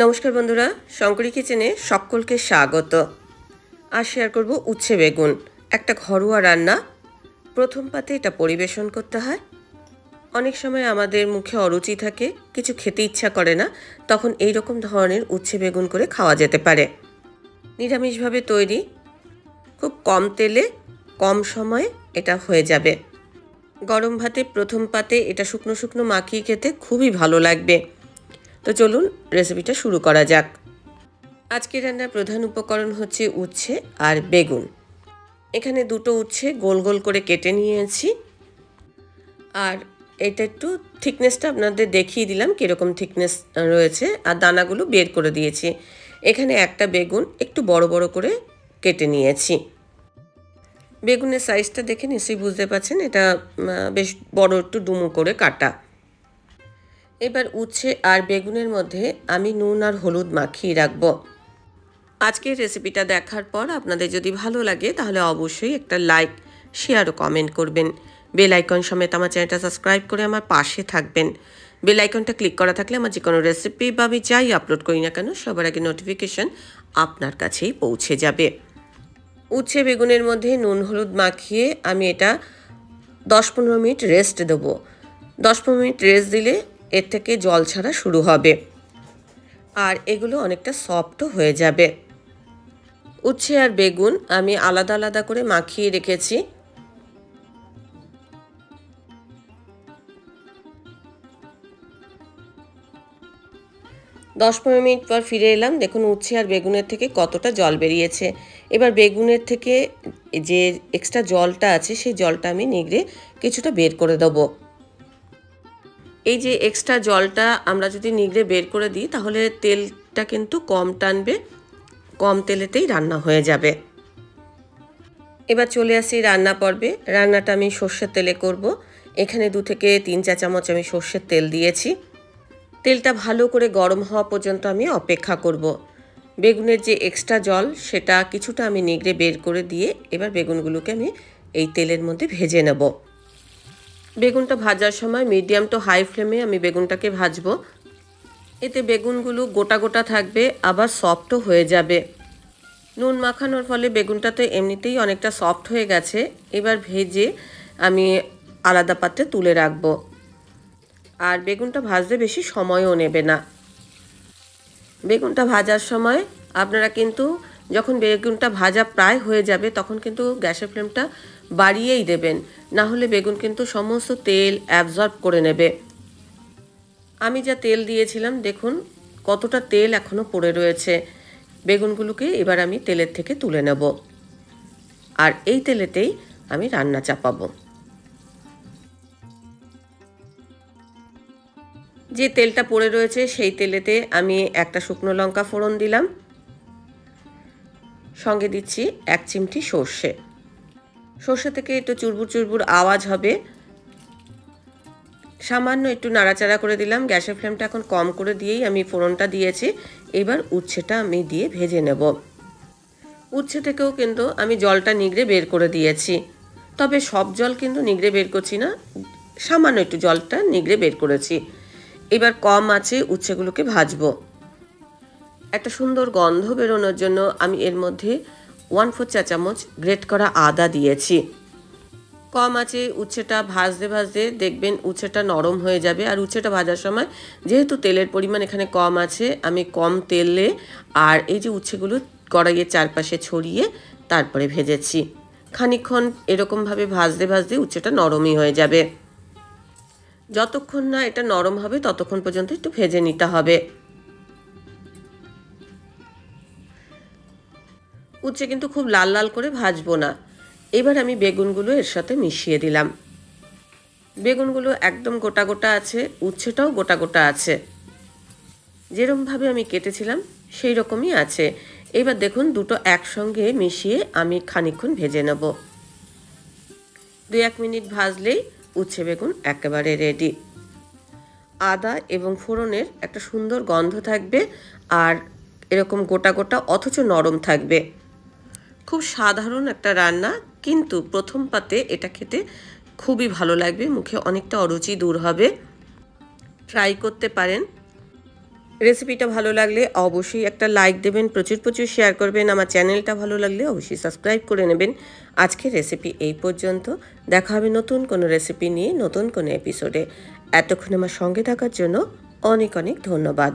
নমস্কার বন্ধুরা, শঙ্করী কিচেনে সকলকে স্বাগত। আজ শেয়ার করব উচ্ছে বেগুন, একটা ঘরোয়া রান্না। প্রথম পাতে এটা পরিবেশন করতে হয়। অনেক সময় আমাদের মুখে অরুচি থাকে, কিছু খেতে ইচ্ছা করে না, তখন এই রকম ধরনের উচ্ছে বেগুন করে খাওয়া যেতে পারে। নিরামিষভাবে তৈরি, খুব কম তেলে কম সময়ে এটা হয়ে যাবে। গরম ভাতে প্রথম পাতে এটা শুকনো শুকনো মাখিয়ে খেতে খুবই ভালো লাগবে। তো চলুন রেসিপিটা শুরু করা যাক। আজকের রান্নার প্রধান উপকরণ হচ্ছে উচ্ছে আর বেগুন। এখানে দুটো উচ্ছে গোল গোল করে কেটে নিয়েছি, আর এটা একটু থিকনেসটা আপনাদের দেখিয়ে দিলাম কীরকম থিকনেস রয়েছে, আর দানাগুলো বের করে দিয়েছি। এখানে একটা বেগুন একটু বড় বড় করে কেটে নিয়েছি। বেগুনের সাইজটা দেখে নিশ্চয়ই বুঝতে পারছেন, এটা বেশ বড় একটু ডুমো করে কাটা। এবার উচ্ছে আর বেগুনের মধ্যে আমি নুন আর হলুদ মাখিয়ে রাখবো। আজকের রেসিপিটা দেখার পর আপনাদের যদি ভালো লাগে তাহলে অবশ্যই একটা লাইক, শেয়ার ও কমেন্ট করবেন। বেল আইকন সমেত আমার চ্যানেলটা সাবস্ক্রাইব করে আমার পাশে থাকবেন। বেল আইকনটা ক্লিক করা থাকলে আমার যে কোনো রেসিপি বা আমি যাই আপলোড করি না কেন সবার আগে নোটিফিকেশন আপনার কাছেই পৌঁছে যাবে। উচ্ছে বেগুনের মধ্যে নুন হলুদ মাখিয়ে আমি এটা 10-15 মিনিট রেস্ট দেবো। 10-15 মিনিট রেস্ট দিলে এর থেকে জল ছাড়া শুরু হবে, আর এগুলো অনেকটা সফটও হয়ে যাবে। উচ্ছে আর বেগুন আমি আলাদা আলাদা করে মাখিয়ে রেখেছি। দশ 15 মিনিট পর ফিরে এলাম। দেখুন উচ্ছে আর বেগুনের থেকে কতটা জল বেরিয়েছে। এবার বেগুনের থেকে যে এক্সট্রা জলটা আছে সেই জলটা আমি নিগড়ে কিছুটা বের করে দেবো। এই যে এক্সট্রা জলটা আমরা যদি নিগড়ে বের করে দিই তাহলে তেলটা কিন্তু কম টানবে, কম তেলেতেই রান্না হয়ে যাবে। এবার চলে আসি রান্না পর্বে। রান্নাটা আমি সর্ষের তেলে করব। এখানে 2 থেকে 3 চা চামচ আমি সর্ষের তেল দিয়েছি। তেলটা ভালো করে গরম হওয়া পর্যন্ত আমি অপেক্ষা করব। বেগুনের যে এক্সট্রা জল সেটা কিছুটা আমি নিগড়ে বের করে দিয়ে এবার বেগুনগুলোকে আমি এই তেলের মধ্যে ভেজে নেব। বেগুনটা ভাজার সময় মিডিয়াম টু হাই ফ্লেমে আমি বেগুনটাকে ভাজবো। এতে বেগুনগুলো গোটা গোটা থাকবে, আবার সফটও হয়ে যাবে। নুন মাখানোর ফলে বেগুনটা তো এমনিতেই অনেকটা সফট হয়ে গেছে। এবার ভেজে আমি আলাদা পাত্রে তুলে রাখবো। আর বেগুনটা ভাজতে বেশি সময়ও নেবে না। বেগুনটা ভাজার সময় আপনারা কিন্তু যখন বেগুনটা ভাজা প্রায় হয়ে যাবে তখন কিন্তু গ্যাসের ফ্লেমটা বাড়িয়েই দেবেন, না হলে বেগুন কিন্তু সমস্ত তেল অ্যাবজর্ব করে নেবে। আমি যা তেল দিয়েছিলাম দেখুন কতটা তেল এখনও পড়ে রয়েছে। বেগুনগুলোকে এবার আমি তেলের থেকে তুলে নেব, আর এই তেলেতেই আমি রান্না চাপাবো। যে তেলটা পড়ে রয়েছে সেই তেলেতে আমি একটা শুকনো লঙ্কা ফোড়ন দিলাম, সঙ্গে দিচ্ছি 1 চিমটি সর্ষে। সর্ষে থেকে একটু চুরবুর চুরবুর আওয়াজ হবে। সামান্য একটু নাড়াচাড়া করে দিলাম। গ্যাসের ফ্লেমটা এখন কম করে দিয়েই আমি ফোড়নটা দিয়েছি। এবার উচ্ছেটা আমি দিয়ে ভেজে নেব। উচ্ছে থেকেও কিন্তু আমি জলটা নিগড়ে বের করে দিয়েছি, তবে সব জল কিন্তু নিগড়ে বের করছি না, সামান্য একটু জলটা নিগড়ে বের করেছি। এবার কম আঁচে উচ্ছেগুলোকে ভাজবো। একটা সুন্দর গন্ধ বেরোনোর জন্য আমি এর মধ্যে 1/4 চা চামচ গ্রেট করা আদা দিয়েছি। কম আঁচে উচ্ছেটা ভাজতে ভাজতে দেখবেন উচ্ছেটা নরম হয়ে যাবে। আর উচ্ছেটা ভাজার সময় যেহেতু তেলের পরিমাণ এখানে কম আছে, আমি কম তেলে আর এই যে উচ্ছেগুলো কড়াইয়ের চারপাশে ছড়িয়ে তারপরে ভেজেছি। খানিকক্ষণ এরকমভাবে ভাজতে ভাজতে উচ্ছেটা নরমই হয়ে যাবে। যতক্ষণ না এটা নরম হবে ততক্ষণ পর্যন্ত একটু ভেজে নিতে হবে। উচ্ছে কিন্তু খুব লাল লাল করে ভাজবো না। এবার আমি বেগুনগুলো এর সাথে মিশিয়ে দিলাম। বেগুনগুলো একদম গোটা গোটা আছে, উচ্ছেটাও গোটা গোটা আছে। যেরকমভাবে আমি কেটেছিলাম সেই রকমই আছে। এবার দেখুন দুটো একসঙ্গে মিশিয়ে আমি খানিকক্ষণ ভেজে নেব। 2-1 মিনিট ভাজলেই উচ্ছে বেগুন একেবারে রেডি। আদা এবং ফোড়নের একটা সুন্দর গন্ধ থাকবে, আর এরকম গোটা গোটা অথচ নরম থাকবে। খুব সাধারণ একটা রান্না, কিন্তু প্রথম পাতে এটা খেতে খুবই ভালো লাগবে, মুখে অনেকটা অরুচি দূর হবে। ট্রাই করতে পারেন। রেসিপিটা ভালো লাগলে অবশ্যই একটা লাইক দেবেন, প্রচুর প্রচুর শেয়ার করবেন। আমার চ্যানেলটা ভালো লাগলে অবশ্যই সাবস্ক্রাইব করে নেবেন। আজকের রেসিপি এই পর্যন্ত। দেখা হবে নতুন কোনো রেসিপি নিয়ে নতুন কোনো এপিসোডে। এতক্ষণ আমার সঙ্গে থাকার জন্য অনেক অনেক ধন্যবাদ।